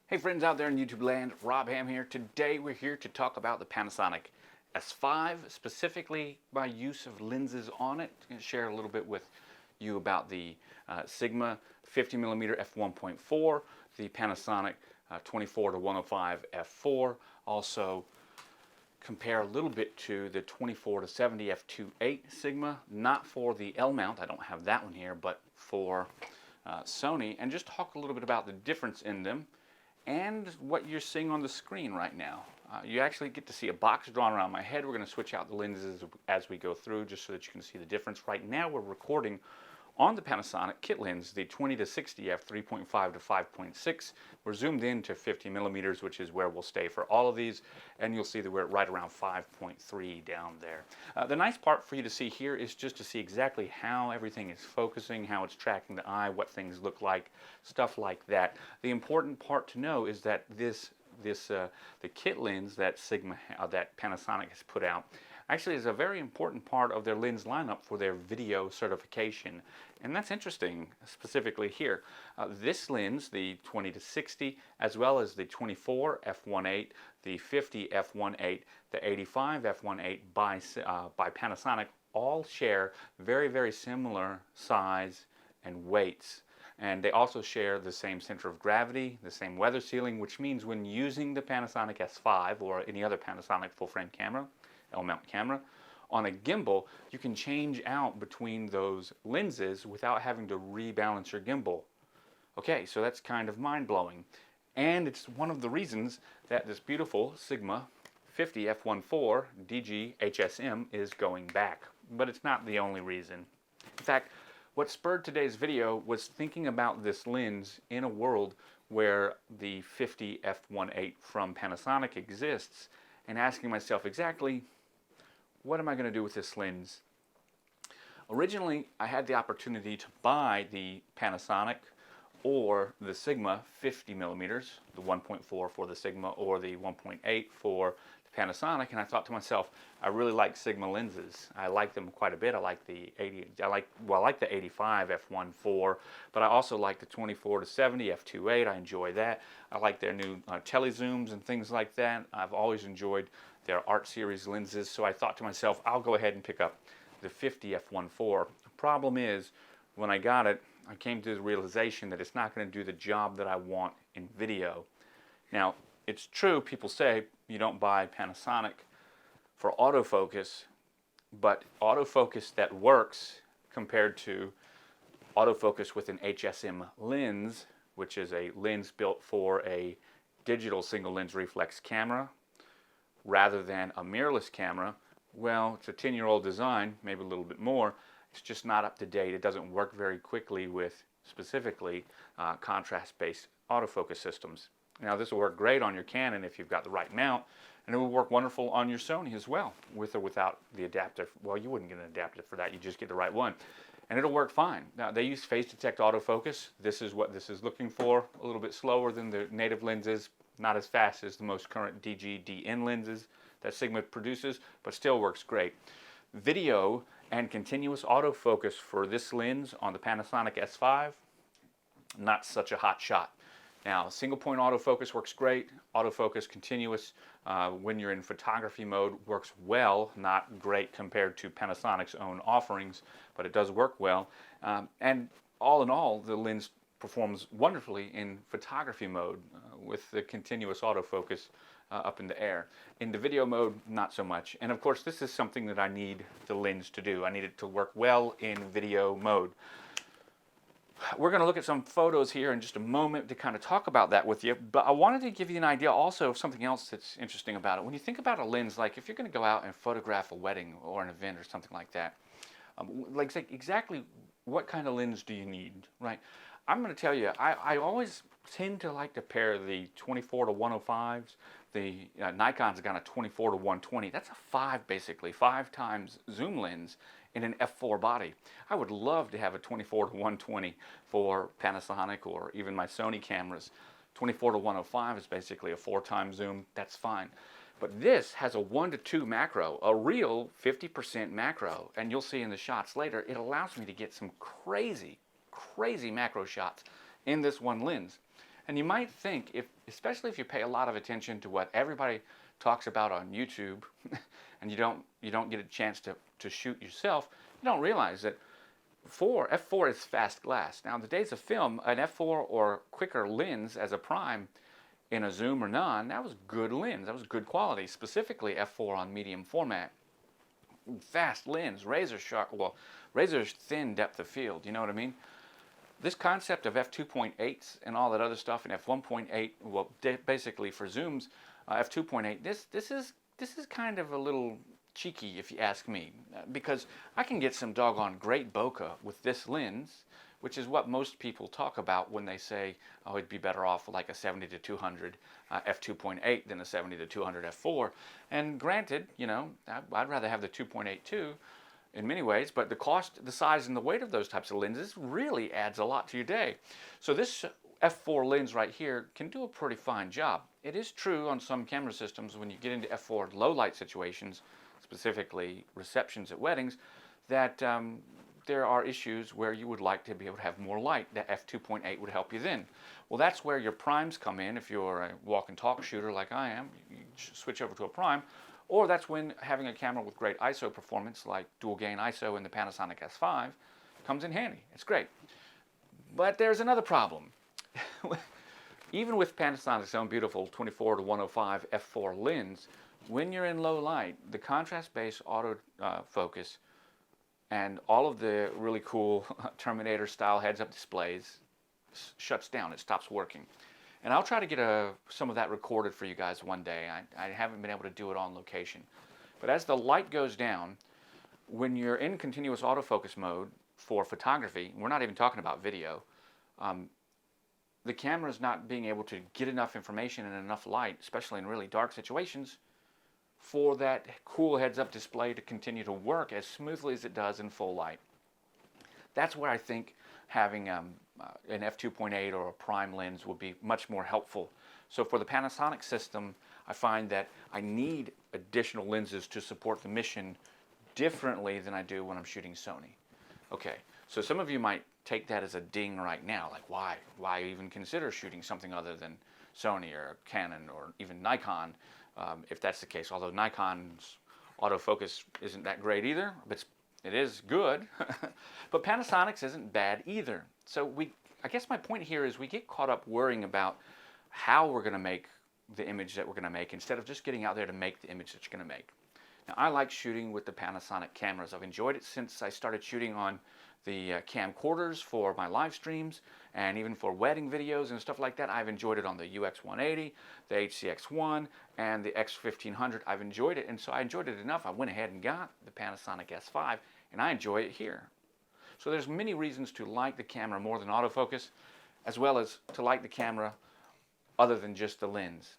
Hey friends out there in YouTube land, Rob Ham here. Today we're here to talk about the Panasonic S5, specifically my use of lenses on it. I'm going to share a little bit with you about the Sigma 50mm f1.4, the Panasonic 24 to 105 f4, also compare a little bit to the 24 to 70 f2.8 Sigma, not for the L mount, I don't have that one here, but for Sony, and just talk a little bit about the difference in them and what you're seeing on the screen right now. You actually get to see a box drawn around my head. We're going to switch out the lenses as we go through just so that you can see the difference. Right now we're recording on the Panasonic kit lens, the 20 to 60 f 3.5 to 5.6. We're zoomed in to 50mm, which is where we'll stay for all of these, and you'll see that we're right around 5.3 down there. The nice part for you to see here is just to see exactly how everything is focusing, how it's tracking the eye, what things look like, stuff like that. The important part to know is that the kit lens that that Panasonic has put out actually is a very important part of their lens lineup for their video certification. And that's interesting, specifically here. This lens, the 20 to 60, as well as the 24 f1.8, the 50 f1.8, the 85 f1.8 by Panasonic, all share very, very similar size and weights. And they also share the same center of gravity, the same weather sealing, which means when using the Panasonic S5 or any other Panasonic full-frame camera, L-mount camera, on a gimbal, you can change out between those lenses without having to rebalance your gimbal. Okay, so that's kind of mind-blowing. And it's one of the reasons that this beautiful Sigma 50 f1.4 DG HSM is going back. But it's not the only reason. In fact, what spurred today's video was thinking about this lens in a world where the 50 f1.8 from Panasonic exists and asking myself exactly, what am I going to do with this lens? Originally, I had the opportunity to buy the Panasonic or the Sigma 50mm, the 1.4 for the Sigma or the 1.8 for the Panasonic, and I thought to myself, I really like Sigma lenses. I like them quite a bit. I like the 85 f1.4, but I also like the 24 to 70 f2.8. I enjoy that. I like their new telezooms and things like that. I've always enjoyed their Art series lenses, so I thought to myself, I'll go ahead and pick up the 50 f1.4. The problem is, when I got it, I came to the realization that it's not going to do the job that I want in video. Now, it's true, people say you don't buy Panasonic for autofocus, but autofocus that works compared to autofocus with an HSM lens, which is a lens built for a digital single lens reflex camera, rather than a mirrorless camera, well, it's a 10-year-old design, maybe a little bit more. It's just not up to date. It doesn't work very quickly with specifically contrast-based autofocus systems. Now, this will work great on your Canon if you've got the right mount, and it will work wonderful on your Sony as well, with or without the adapter. Well, you wouldn't get an adapter for that. You just get the right one, and it'll work fine. Now, they use phase detect autofocus. This is what this is looking for. A little bit slower than the native lenses, not as fast as the most current DG DN lenses that Sigma produces, but still works great. Video and continuous autofocus for this lens on the Panasonic S5, not such a hot shot. Now, single point autofocus works great. Autofocus continuous when you're in photography mode works well, not great compared to Panasonic's own offerings, but it does work well. And all in all, the lens performs wonderfully in photography mode with the continuous autofocus up in the air. In the video mode, not so much. And of course, this is something that I need the lens to do. I need it to work well in video mode. We're going to look at some photos here in just a moment to kind of talk about that with you, but I wanted to give you an idea also of something else that's interesting about it. When you think about a lens, like if you're going to go out and photograph a wedding or an event or something like that, like exactly what kind of lens do you need, right? I'm going to tell you, I always tend to like to pair the 24 to 105s. The Nikon's got a 24 to 120. That's a 5 basically, 5 times zoom lens in an f4 body. I would love to have a 24 to 120 for Panasonic or even my Sony cameras. 24 to 105 is basically a 4 times zoom. That's fine. But this has a 1 to 2 macro, a real 50% macro, and you'll see in the shots later, it allows me to get some crazy macro shots in this one lens. And you might think, especially if you pay a lot of attention to what everybody talks about on YouTube, and you don't get a chance to shoot yourself, you don't realize that f4 is fast glass. Now, in the days of film, an f4 or quicker lens as a prime in a zoom or non, that was good lens. That was good quality, specifically f4 on medium format. Fast lens, razor sharp, well, razor thin depth of field, you know what I mean? This concept of f2.8s and all that other stuff, and f1.8, well, basically for zooms, f2.8, this is kind of a little cheeky, if you ask me, because I can get some doggone great bokeh with this lens, which is what most people talk about when they say, oh, it'd be better off with like a 70 to 200 f2.8 than a 70 to 200 f4. And granted, you know, I'd rather have the 2.8 too in many ways, but the cost, the size, and the weight of those types of lenses really adds a lot to your day. So this f4 lens right here can do a pretty fine job. It is true on some camera systems when you get into f4 low light situations, specifically receptions at weddings, that there are issues where you would like to be able to have more light. That f2.8 would help you then. Well, that's where your primes come in. If you're a walk and talk shooter like I am, you switch over to a prime. Or that's when having a camera with great ISO performance like dual gain ISO in the Panasonic S5 comes in handy. It's great. But there's another problem. Even with Panasonic's own beautiful 24 to 105 f4 lens, when you're in low light, the contrast-based auto focus and all of the really cool Terminator-style heads-up displays shuts down. It stops working. And I'll try to get some of that recorded for you guys one day. I haven't been able to do it on location. But as the light goes down, when you're in continuous autofocus mode for photography, we're not even talking about video, the camera's not being able to get enough information and enough light, especially in really dark situations, for that cool heads-up display to continue to work as smoothly as it does in full light. That's where I think having an f2.8 or a prime lens will be much more helpful. So for the Panasonic system, I find that I need additional lenses to support the mission differently than I do when I'm shooting Sony. Okay, so some of you might take that as a ding right now, like why even consider shooting something other than Sony or Canon or even Nikon, if that's the case, although Nikon's autofocus isn't that great either, but it is good. But Panasonic's isn't bad either. So I guess my point here is we get caught up worrying about how we're going to make the image that we're going to make instead of just getting out there to make the image that you're going to make. Now, I like shooting with the Panasonic cameras. I've enjoyed it since I started shooting on the camcorders for my live streams and even for wedding videos and stuff like that. I've enjoyed it on the UX180, the HCX1, and the X1500. I've enjoyed it, and so I enjoyed it enough. I went ahead and got the Panasonic S5, and I enjoy it here. So there's many reasons to like the camera more than autofocus, as well as to like the camera other than just the lens.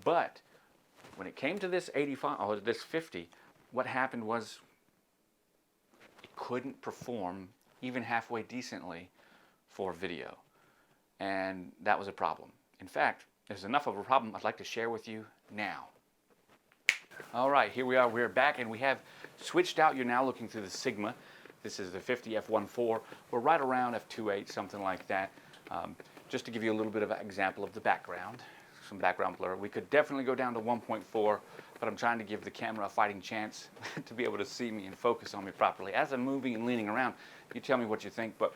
But when it came to this 85 or this 50, what happened was it couldn't perform even halfway decently for video, and that was a problem. In fact, there's enough of a problem I'd like to share with you now. All right, here we are. We're back, and we have switched out. You're now looking through the Sigma. This is the 50 f1.4. We're right around f2.8, something like that. Just to give you a little bit of an example of the background, some background blur. We could definitely go down to 1.4, but I'm trying to give the camera a fighting chance to be able to see me and focus on me properly. As I'm moving and leaning around, you tell me what you think, but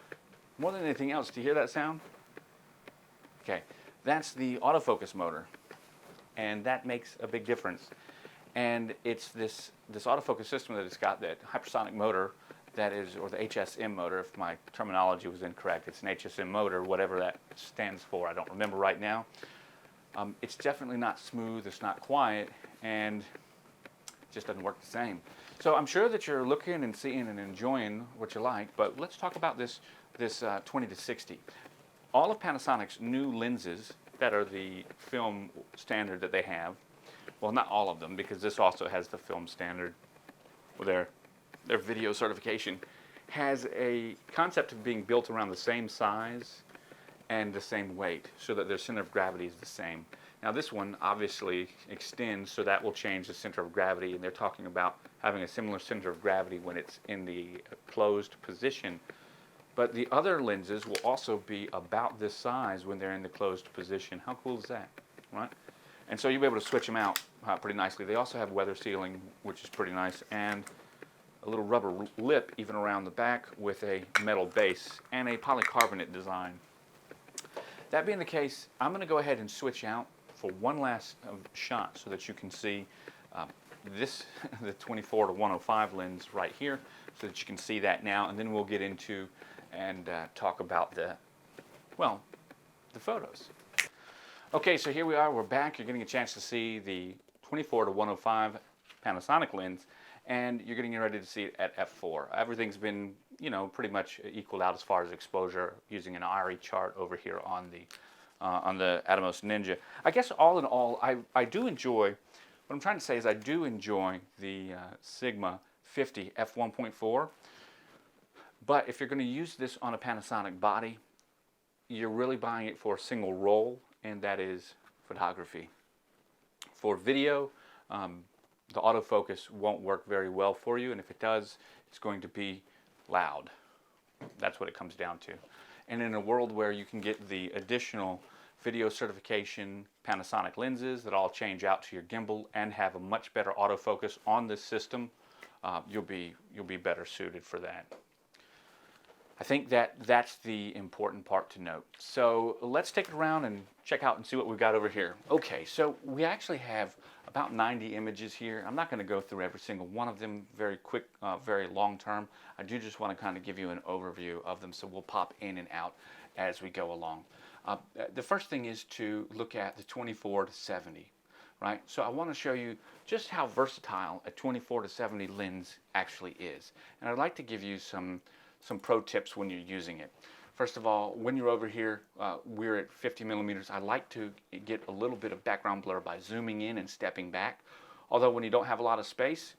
more than anything else, do you hear that sound? Okay, that's the autofocus motor, and that makes a big difference. And it's this autofocus system that it's got, that hypersonic motor, that is, or the HSM motor, if my terminology was incorrect. It's an HSM motor, whatever that stands for. I don't remember right now. It's definitely not smooth, it's not quiet, and it just doesn't work the same. So I'm sure that you're looking and seeing and enjoying what you like, but let's talk about this 20 to 60. All of Panasonic's new lenses that are the film standard that they have, well, not all of them, because this also has the film standard with their video certification, has a concept of being built around the same size and the same weight, so that their center of gravity is the same. Now this one obviously extends, so that will change the center of gravity, and they're talking about having a similar center of gravity when it's in the closed position But the other lenses will also be about this size when they're in the closed position. How cool is that, right? And so you'll be able to switch them out pretty nicely. They also have weather sealing, which is pretty nice, and a little rubber lip even around the back with a metal base and a polycarbonate design. That being the case, I'm going to go ahead and switch out for one last shot so that you can see the 24 to 105 lens right here, so that you can see that now, and then we'll get into and talk about the photos. Okay, so here we are, we're back. You're getting a chance to see the 24 to 105 Panasonic lens, and you're getting ready to see it at f4. Everything's been, pretty much equaled out as far as exposure using an IRE chart over here on the Atomos Ninja. I guess all in all, I do enjoy, what I'm trying to say is I do enjoy the Sigma 50 f1.4, but if you're going to use this on a Panasonic body, you're really buying it for a single role, and that is photography. For video, the autofocus won't work very well for you, and if it does, it's going to be loud. That's what it comes down to. And in a world where you can get the additional video certification Panasonic lenses that all change out to your gimbal and have a much better autofocus on this system, you'll be better suited for that. I think that's the important part to note. So let's take it around and check out and see what we've got over here. Okay, so we actually have about 90 images here. I'm not going to go through every single one of them very quick, very long term. I do just want to kind of give you an overview of them, so we'll pop in and out as we go along. The first thing is to look at the 24 to 70, right? So I want to show you just how versatile a 24 to 70 lens actually is. And I'd like to give you some pro tips when you're using it. First of all, when you're over here, we're at 50 millimeters. I like to get a little bit of background blur by zooming in and stepping back. Although when you don't have a lot of space,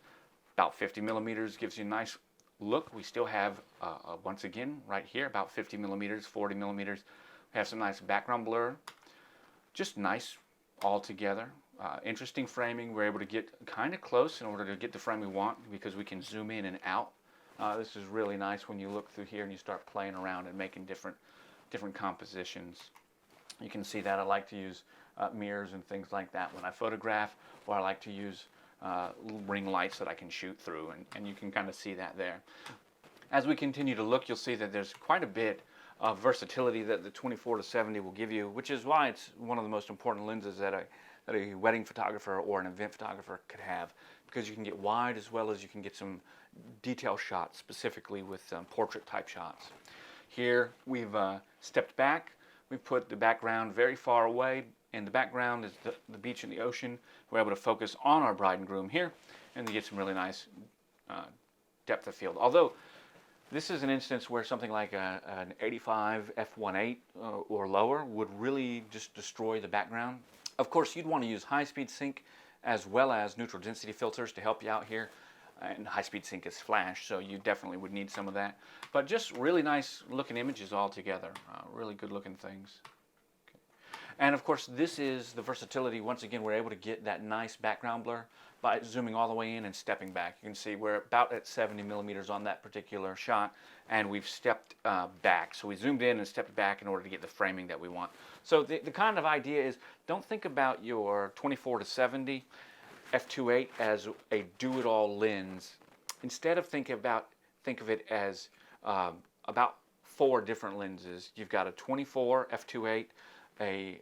about 50 millimeters gives you a nice look. We still have, once again, right here, about 50 millimeters, 40 millimeters. We have some nice background blur. Just nice all together. Interesting framing. We're able to get kind of close in order to get the frame we want because we can zoom in and out. This is really nice when you look through here and you start playing around and making different compositions. You can see that I like to use mirrors and things like that when I photograph, or I like to use little ring lights that I can shoot through, and you can kind of see that there. As we continue to look, you'll see that there's quite a bit of versatility that the 24 to 70 will give you, which is why it's one of the most important lenses that a wedding photographer or an event photographer could have, because you can get wide as well as you can get some detail shots, specifically with portrait type shots. Here we've stepped back. We've put the background very far away, and the background is the beach and the ocean. We're able to focus on our bride and groom here, and you get some really nice depth of field. Although this is an instance where something like an 85 f1.8 or lower would really just destroy the background. Of course, you'd want to use high-speed sync as well as neutral density filters to help you out here. And high-speed sync is flash, so you definitely would need some of that. But just really nice looking images all together. Really good looking things. Okay. And of course, this is the versatility. Once again, we're able to get that nice background blur by zooming all the way in and stepping back. You can see we're about at 70 millimeters on that particular shot, and we've stepped back. So we zoomed in and stepped back in order to get the framing that we want. So the kind of idea is, don't think about your 24 to 70 f2.8 as a do-it-all lens. Instead of think of it as about 4 different lenses. You've got a 24 f2.8, a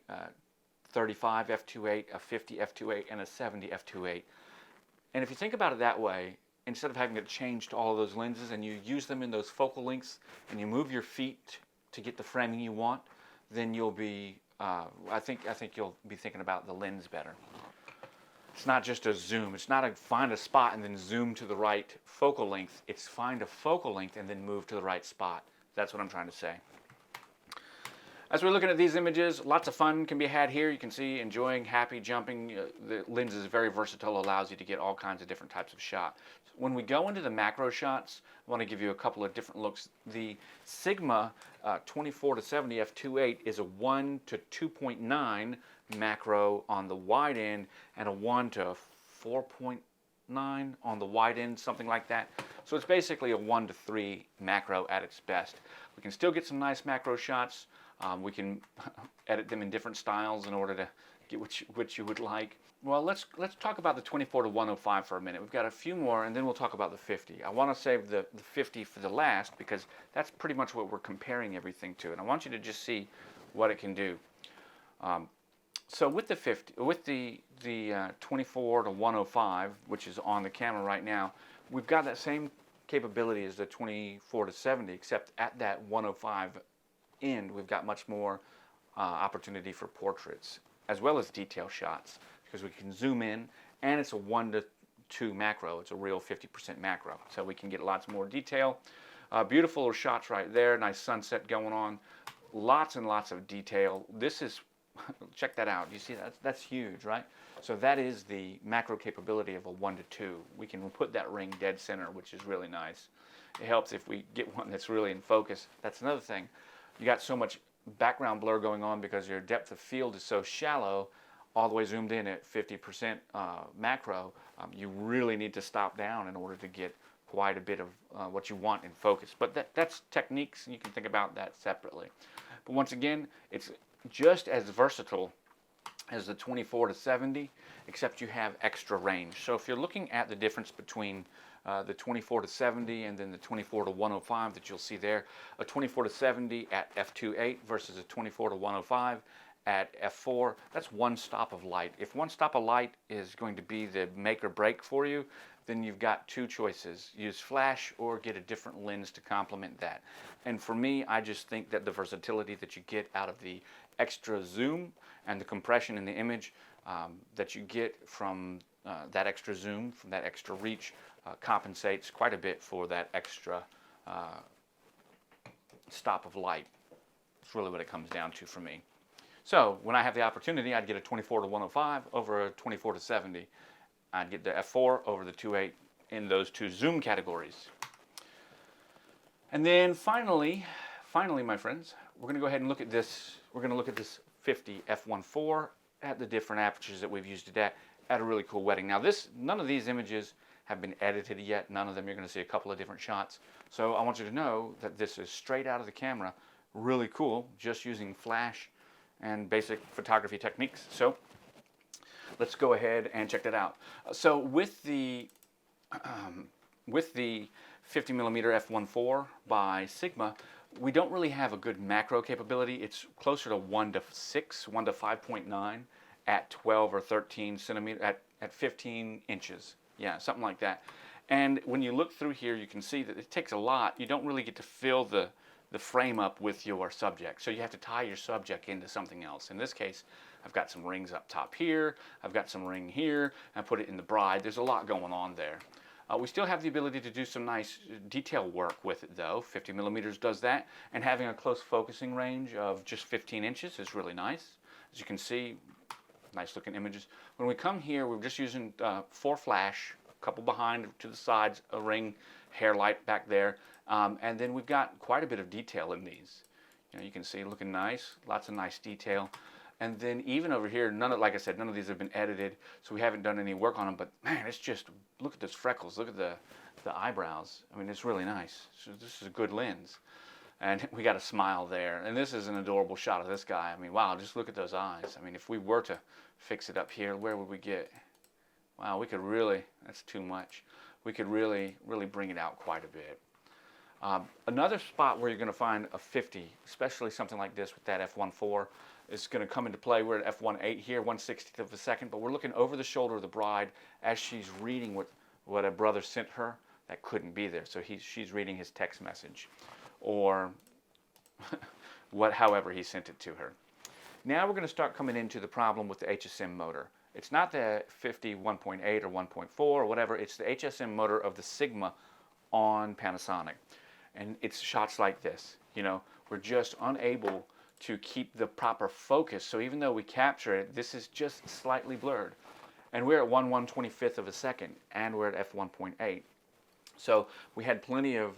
35 f2.8, a 50 f2.8, and a 70 f2.8. And if you think about it that way, instead of having to change to all of those lenses and you use them in those focal lengths and you move your feet to get the framing you want, then you'll be, I think you'll be thinking about the lens better. It's not just a zoom. It's not a find a spot and then zoom to the right focal length. It's find a focal length and then move to the right spot. That's what I'm trying to say. As we're looking at these images, lots of fun can be had here. You can see enjoying, happy, jumping. The lens is very versatile, allows you to get all kinds of different types of shot. When we go into the macro shots, I want to give you a couple of different looks. The Sigma 24 to 70 f2.8 is a 1 to 2.9 macro on the wide end and a 1 to 4.9 on the wide end, something like that. So it's basically a 1 to 3 macro at its best. We can still get some nice macro shots. We can edit them in different styles in order to get what you would like. Well, let's talk about the 24 to 105 for a minute. We've got a few more, and then we'll talk about the 50. I want to save the 50 for the last because that's pretty much what we're comparing everything to, and I want you to just see what it can do. So with the 50, with the 24 to 105, which is on the camera right now, we've got that same capability as the 24 to 70, except at that 105 end, we've got much more opportunity for portraits as well as detail shots, because we can zoom in, and it's a 1 to 2 macro. It's a real 50% macro, so we can get lots more detail. Beautiful shots right there. Nice sunset going on. Lots and lots of detail. This is, check that out. You see that's huge, right? So that is the macro capability of a 1 to 2. We can put that ring dead center, which is really nice. It helps if we get one that's really in focus. That's another thing. You got so much background blur going on because your depth of field is so shallow, all the way zoomed in at 50% macro. You really need to stop down in order to get quite a bit of what you want in focus. But that's techniques, and you can think about that separately. But once again, it's just as versatile as the 24 to 70, except you have extra range. So if you're looking at the difference between the 24 to 70 and then the 24 to 105 that you'll see there, a 24 to 70 at f2.8 versus a 24 to 105 at f4, that's one stop of light. If one stop of light is going to be the make or break for you, then you've got two choices. Use flash or get a different lens to complement that. And for me, I just think that the versatility that you get out of the extra zoom and the compression in the image that you get from that extra zoom, from that extra reach, compensates quite a bit for that extra stop of light. It's really what it comes down to for me. So when I have the opportunity, I'd get a 24 to 105 over a 24 to 70. I'd get the f4 over the 2.8 in those two zoom categories. And then finally, my friends, we're going to go ahead and look at this. We're going to look at this 50 f1.4 at the different apertures that we've used today at a really cool wedding. Now none of these images have been edited yet. None of them. You're going to see a couple of different shots. So I want you to know that this is straight out of the camera. Really cool, just using flash and basic photography techniques. So let's go ahead and check that out. So with the 50mm f1.4 by Sigma, we don't really have a good macro capability. It's closer to 1 to 6, 1 to 5.9 at 12 or 13 centimeters, at 15 inches. Yeah, something like that. And when you look through here, you can see that it takes a lot. You don't really get to fill the frame up with your subject. So you have to tie your subject into something else. In this case, I've got some rings up top here. I've got some ring here. I put it in the bride. There's a lot going on there. We still have the ability to do some nice detail work with it though. 50mm does that. And having a close focusing range of just 15 inches is really nice. As you can see, nice looking images. When we come here, we're just using 4 flash, a couple behind to the sides, a ring, hair light back there. And then we've got quite a bit of detail in these. You can see looking nice, lots of nice detail. And then even over here, like I said, none of these have been edited, so we haven't done any work on them. But man, it's just, look at those freckles, look at the eyebrows. I mean, it's really nice. So this is a good lens. And we got a smile there. And this is an adorable shot of this guy. I mean, wow, just look at those eyes. I mean, if we were to fix it up here, where would we get? Wow, we could really, that's too much. We could really, really bring it out quite a bit. Another spot where you're going to find a 50, especially something like this with that f1.4, is going to come into play. We're at f1.8 here, 1/60th of a second, but we're looking over the shoulder of the bride as she's reading what a brother sent her that couldn't be there. So she's reading his text message, or however he sent it to her. Now we're going to start coming into the problem with the HSM motor. It's not the 50 1.8 or 1.4 or whatever. It's the HSM motor of the Sigma on Panasonic. And it's shots like this. We're just unable to keep the proper focus. So even though we capture it, this is just slightly blurred. And we're at 1/125th of a second, and we're at f1.8. So we had plenty of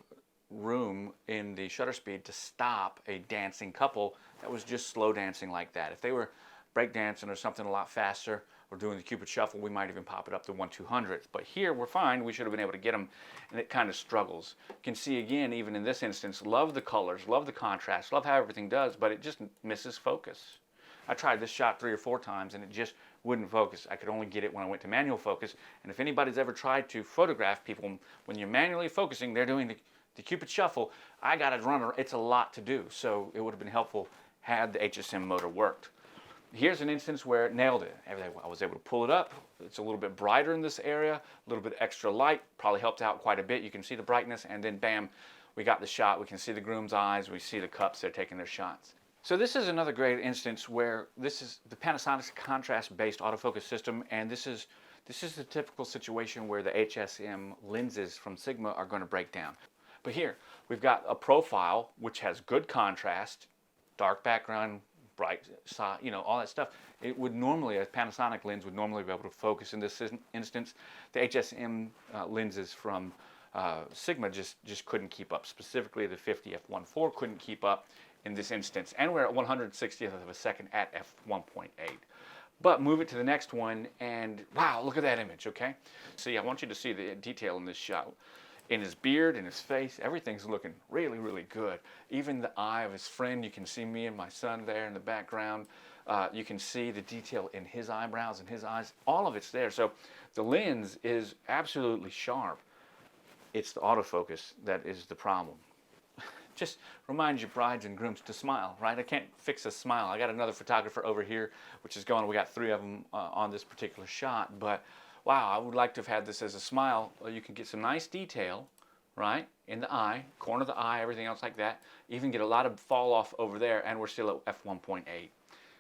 room in the shutter speed to stop a dancing couple that was just slow dancing like that. If they were breakdancing or something a lot faster, or doing the Cupid Shuffle, we might even pop it up to 1/200. But here we're fine. We should have been able to get them, and it kind of struggles. You can see again, even in this instance, love the colors, love the contrast, love how everything does, but it just misses focus. I tried this shot 3 or 4 times and it just wouldn't focus. I could only get it when I went to manual focus. And if anybody's ever tried to photograph people, when you're manually focusing, they're doing the Cupid Shuffle, I got to run, it's a lot to do. So it would have been helpful had the HSM motor worked. Here's an instance where it nailed it. I was able to pull it up. It's a little bit brighter in this area, a little bit extra light, probably helped out quite a bit. You can see the brightness, and then bam, we got the shot. We can see the groom's eyes. We see the cups. They're taking their shots. So this is another great instance where this is the Panasonic's contrast-based autofocus system, and this is the typical situation where the HSM lenses from Sigma are going to break down. But here, we've got a profile which has good contrast, dark background, bright side, you know, all that stuff. It would normally, a Panasonic lens would normally be able to focus in this instance. The HSM lenses from Sigma just couldn't keep up. Specifically, the 50 f1.4 couldn't keep up in this instance. And we're at 1/160th of a second at f1.8. But move it to the next one, and wow, look at that image, okay? See, I want you to see the detail in this shot. In his beard, in his face, everything's looking really, really good. Even the eye of his friend, you can see me and my son there in the background. You can see the detail in his eyebrows and his eyes. All of it's there. So the lens is absolutely sharp. It's the autofocus that is the problem. Just remind your brides and grooms to smile, right? I can't fix a smile. I got another photographer over here, which is going, we got 3 of them on this particular shot, but wow, I would like to have had this as a smile. You can get some nice detail, right, in the eye, corner of the eye, everything else like that. Even get a lot of fall off over there, and we're still at f1.8.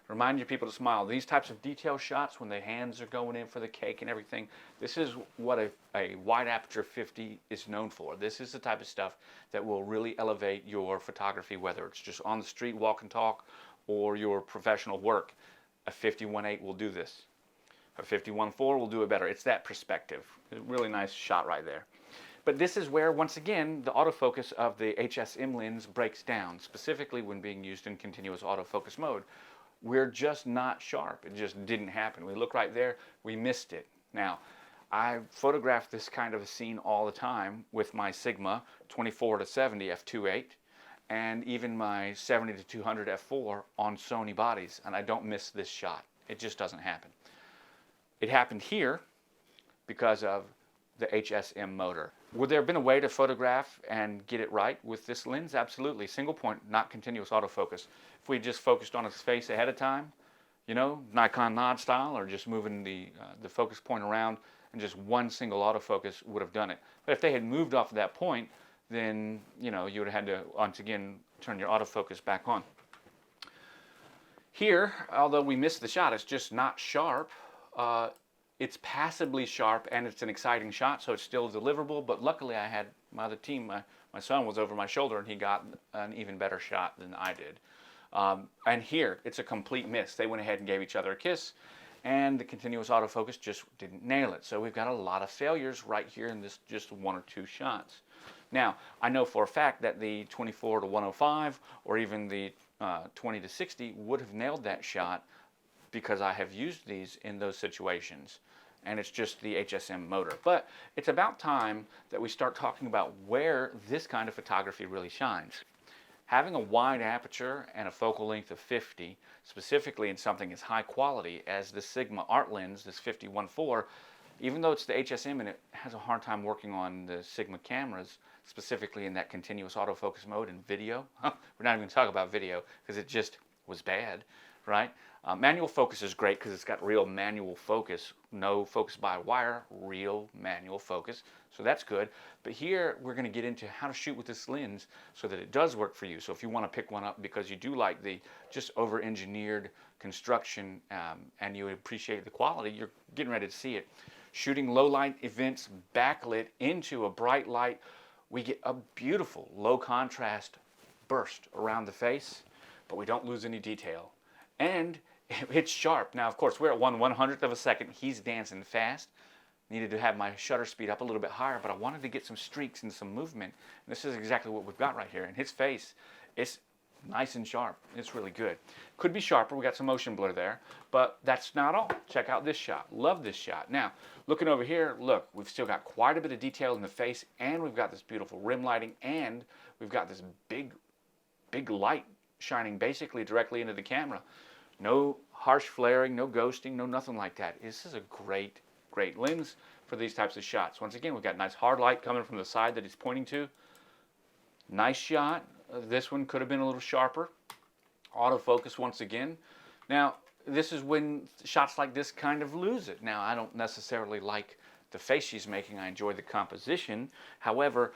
Remind your people to smile. These types of detail shots, when the hands are going in for the cake and everything, this is what a wide aperture 50 is known for. This is the type of stuff that will really elevate your photography, whether it's just on the street, walk and talk, or your professional work. A 51.8 will do this. A 51.4 will do it better. It's that perspective. A really nice shot right there. But this is where, once again, the autofocus of the HSM lens breaks down, specifically when being used in continuous autofocus mode. We're just not sharp. It just didn't happen. We look right there, we missed it. Now, I photograph this kind of a scene all the time with my Sigma 24-70 f2.8 and even my 70-200 f4 on Sony bodies, and I don't miss this shot. It just doesn't happen. It happened here because of the HSM motor. Would there have been a way to photograph and get it right with this lens? Absolutely. Single point, not continuous autofocus. If we just focused on his face ahead of time, you know, Nikon nod style, or just moving the focus point around, and just one single autofocus would have done it. But if they had moved off of that point, then, you know, you would have had to, once again, turn your autofocus back on. Here, although we missed the shot, it's just not sharp. It's passably sharp, and it's an exciting shot, so it's still deliverable. But luckily, I had my other team, my son was over my shoulder, and he got an even better shot than I did. And here, it's a complete miss. They went ahead and gave each other a kiss, and the continuous autofocus just didn't nail it. So we've got a lot of failures right here in this just 1 or 2 shots. Now, I know for a fact that the 24-105 or even the 20-60 would have nailed that shot, because I have used these in those situations, and it's just the HSM motor. But it's about time that we start talking about where this kind of photography really shines. Having a wide aperture and a focal length of 50, specifically in something as high quality as the Sigma Art lens, this 50-1.4, even though it's the HSM and it has a hard time working on the Sigma cameras, specifically in that continuous autofocus mode and video. We're not even going to talk about video because it just was bad, right? Manual focus is great because it's got real manual focus, no focus by wire, real manual focus, so that's good. But here we're going to get into how to shoot with this lens so that it does work for you. So if you want to pick one up because you do like the just over-engineered construction and you appreciate the quality, you're getting ready to see it. Shooting low light events backlit into a bright light, we get a beautiful low contrast burst around the face, but we don't lose any detail. And it's sharp. Now, of course, we're at 1/100th of a second. He's dancing fast. Needed to have my shutter speed up a little bit higher, but I wanted to get some streaks and some movement. And this is exactly what we've got right here. In his face, it's nice and sharp. It's really good. Could be sharper. We got some motion blur there, but that's not all. Check out this shot. Love this shot. Now, looking over here, look, we've still got quite a bit of detail in the face, and we've got this beautiful rim lighting, and we've got this big light shining basically directly into the camera. No harsh flaring, no ghosting, no nothing like that. This is a great lens for these types of shots. Once again, we've got nice hard light coming from the side that he's pointing to. Nice shot. This one could have been a little sharper. Autofocus once again. Now, this is when shots like this kind of lose it. Now, I don't necessarily like the face she's making. I enjoy the composition. However,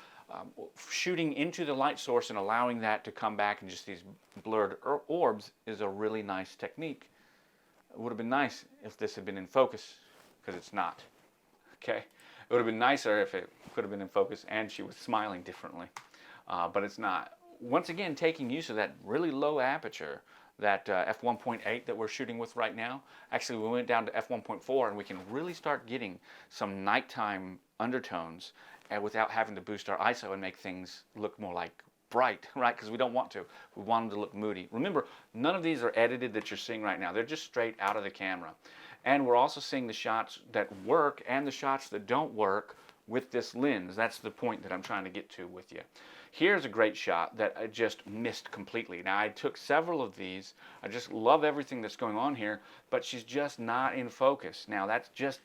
shooting into the light source and allowing that to come back in just these blurred orbs is a really nice technique. It would have been nice if this had been in focus, because it's not. Okay? It would have been nicer if it could have been in focus and she was smiling differently, but it's not. Once again, taking use of that really low aperture, that f1.8 that we're shooting with right now. Actually, we went down to f1.4 and we can really start getting some nighttime undertones without having to boost our ISO and make things look more like bright, right? Because we don't want to. We want them to look moody. Remember, none of these are edited that you're seeing right now. They're just straight out of the camera. And we're also seeing the shots that work and the shots that don't work with this lens. That's the point that I'm trying to get to with you. Here's a great shot that I just missed completely. Now, I took several of these. I just love everything that's going on here, but she's just not in focus. Now, it just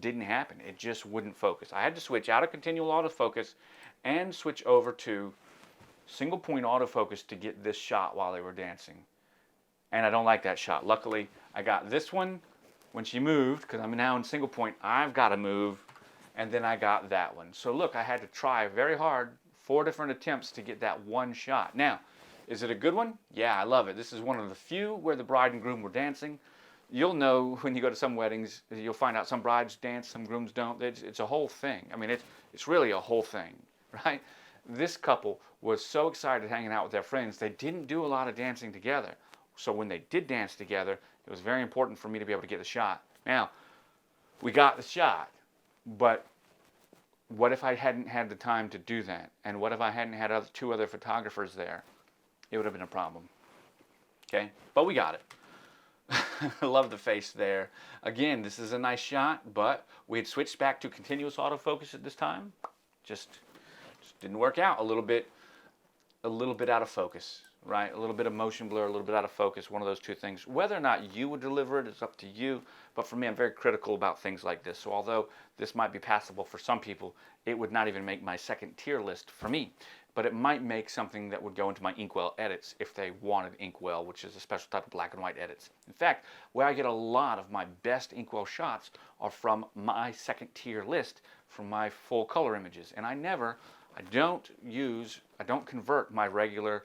didn't happen. It just wouldn't focus. I had to switch out of continual autofocus and switch over to single point autofocus to get this shot while they were dancing. And I don't like that shot. Luckily, I got this one when she moved, because I'm now in single point. I've got to move, and then I got that one. So look, I had to try very hard, 4 different attempts to get that one shot. Now, is it a good one? Yeah, I love it. This is one of the few where the bride and groom were dancing. You'll know when you go to some weddings, you'll find out some brides dance, some grooms don't. It's a whole thing. I mean, it's really a whole thing, right? This couple was so excited hanging out with their friends, they didn't do a lot of dancing together. So when they did dance together, it was very important for me to be able to get the shot. Now, we got the shot, but what if I hadn't had the time to do that? And what if I hadn't had 2 other photographers there? It would have been a problem. Okay, but we got it. I love the face there. Again, this is a nice shot, but we had switched back to continuous autofocus at this time. Just didn't work out. A little bit out of focus, right? A little bit of motion blur, a little bit out of focus. One of those 2 things. Whether or not you would deliver it is up to you. But for me, I'm very critical about things like this. So although this might be passable for some people, it would not even make my second tier list for me. But it might make something that would go into my Inkwell edits if they wanted Inkwell, which is a special type of black and white edits. In fact, where I get a lot of my best Inkwell shots are from my second tier list from my full color images. And I don't convert my regular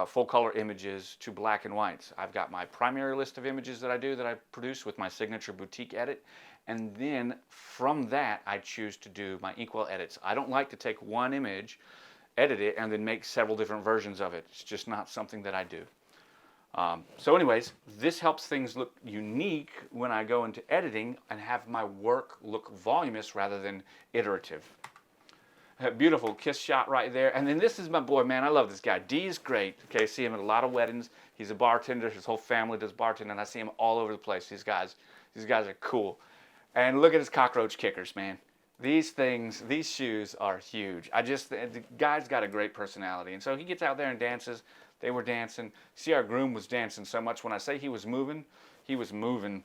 full color images to black and whites. I've got my primary list of images that I produce with my signature boutique edit. And then from that, I choose to do my Inkwell edits. I don't like to take one image, edit it, and then make several different versions of it. It's just not something that I do. So anyways, this helps things look unique when I go into editing and have my work look voluminous rather than iterative. Beautiful kiss shot right there. And then this is my boy, man. I love this guy. D is great. Okay, I see him at a lot of weddings. He's a bartender. His whole family does bartending, and I see him all over the place. These guys are cool. And look at his cockroach kickers, man. These things, these shoes are huge. The guy's got a great personality. And so he gets out there and dances. They were dancing. See, our groom was dancing so much. When I say he was moving, he was moving.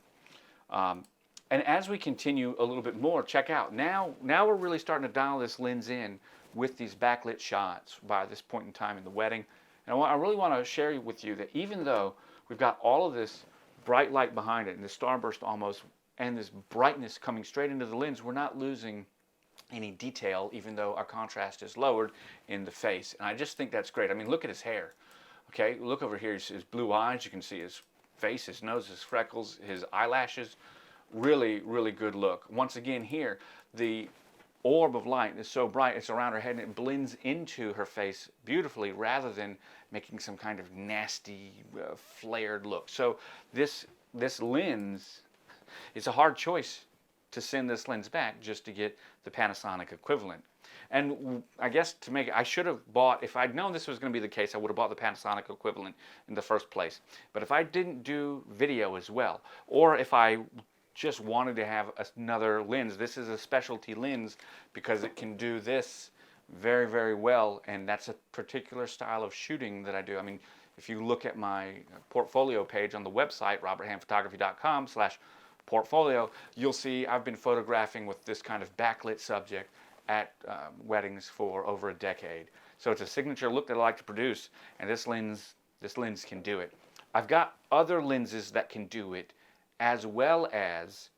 And as we continue a little bit more, check out. Now we're really starting to dial this lens in with these backlit shots by this point in time in the wedding. And I really want to share with you that even though we've got all of this bright light behind it and the starburst almost, and this brightness coming straight into the lens, we're not losing any detail, even though our contrast is lowered in the face. And I just think that's great. I mean, look at his hair. Okay, look over here, his blue eyes. You can see his face, his nose, his freckles, his eyelashes. Really, really good look. Once again here, the orb of light is so bright, it's around her head, and it blends into her face beautifully rather than making some kind of nasty, flared look. So this lens, it's a hard choice to send this lens back just to get the Panasonic equivalent. And I guess to make it, I should have bought, if I'd known this was going to be the case, I would have bought the Panasonic equivalent in the first place. But if I didn't do video as well, or if I just wanted to have another lens, this is a specialty lens because it can do this very, very well, and that's a particular style of shooting that I do. I mean, if you look at my portfolio page on the website, roberthamphotography.com/portfolio, you'll see I've been photographing with this kind of backlit subject at weddings for over a decade. So it's a signature look that I like to produce, and this lens can do it. I've got other lenses that can do it as well as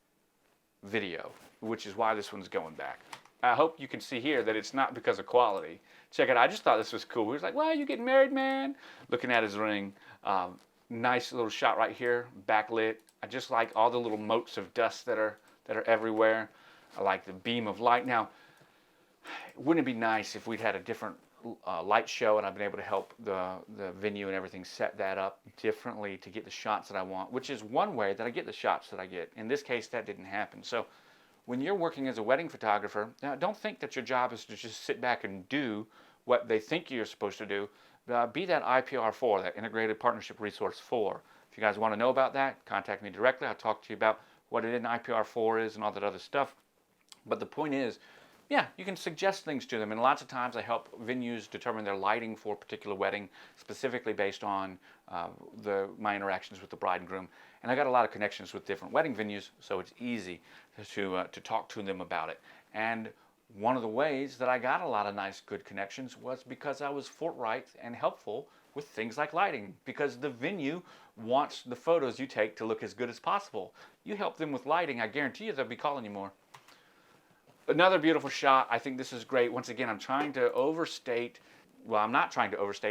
video, which is why this one's going back. I hope you can see here that it's not because of quality. Check it out. I just thought this was cool. He was like, "Well, you getting married, man?" Looking at his ring. Nice little shot right here, backlit. I just like all the little motes of dust that are everywhere. I like the beam of light. Now, wouldn't it be nice if we'd had a different light show and I've been able to help the venue and everything set that up differently to get the shots that I want, which is one way that I get the shots that I get. In this case, that didn't happen. So when you're working as a wedding photographer, now don't think that your job is to just sit back and do what they think you're supposed to do. Be that IPR4, that Integrated Partnership Resource 4. If you guys want to know about that, contact me directly. I'll talk to you about what an IPR4 is and all that other stuff. But the point is, yeah, you can suggest things to them, and lots of times I help venues determine their lighting for a particular wedding, specifically based on my interactions with the bride and groom. And I got a lot of connections with different wedding venues, so it's easy to talk to them about it. And one of the ways that I got a lot of nice, good connections was because I was forthright and helpful with things like lighting, because the venue wants the photos you take to look as good as possible. You help them with lighting, I guarantee you they'll be calling you more. Another beautiful shot. I think this is great. Once again, I'm not trying to overstate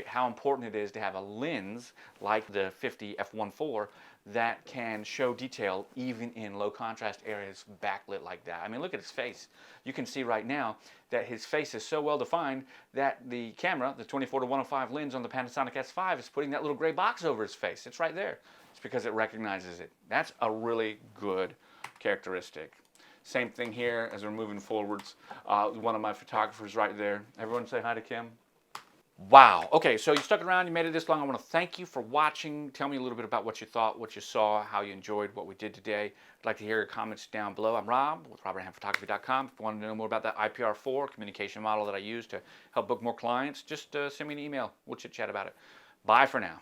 how important it is to have a lens like the 50 f1.4 that can show detail even in low contrast areas backlit like that. I mean, look at his face. You can see right now that his face is so well defined that the camera, the 24-105 lens on the Panasonic S5, is putting that little gray box over his face. It's right there. It's because it recognizes it. That's a really good characteristic. Same thing here as we're moving forwards. One of my photographers right there. Everyone say hi to Kim. Wow. Okay, so you stuck around, you made it this long. I want to thank you for watching. Tell me a little bit about what you thought, what you saw, how you enjoyed what we did today. I'd like to hear your comments down below. I'm Rob with roberthamphotography.com. If you want to know more about that IPR4 communication model that I use to help book more clients, just send me an email. We'll chit-chat about it. Bye for now.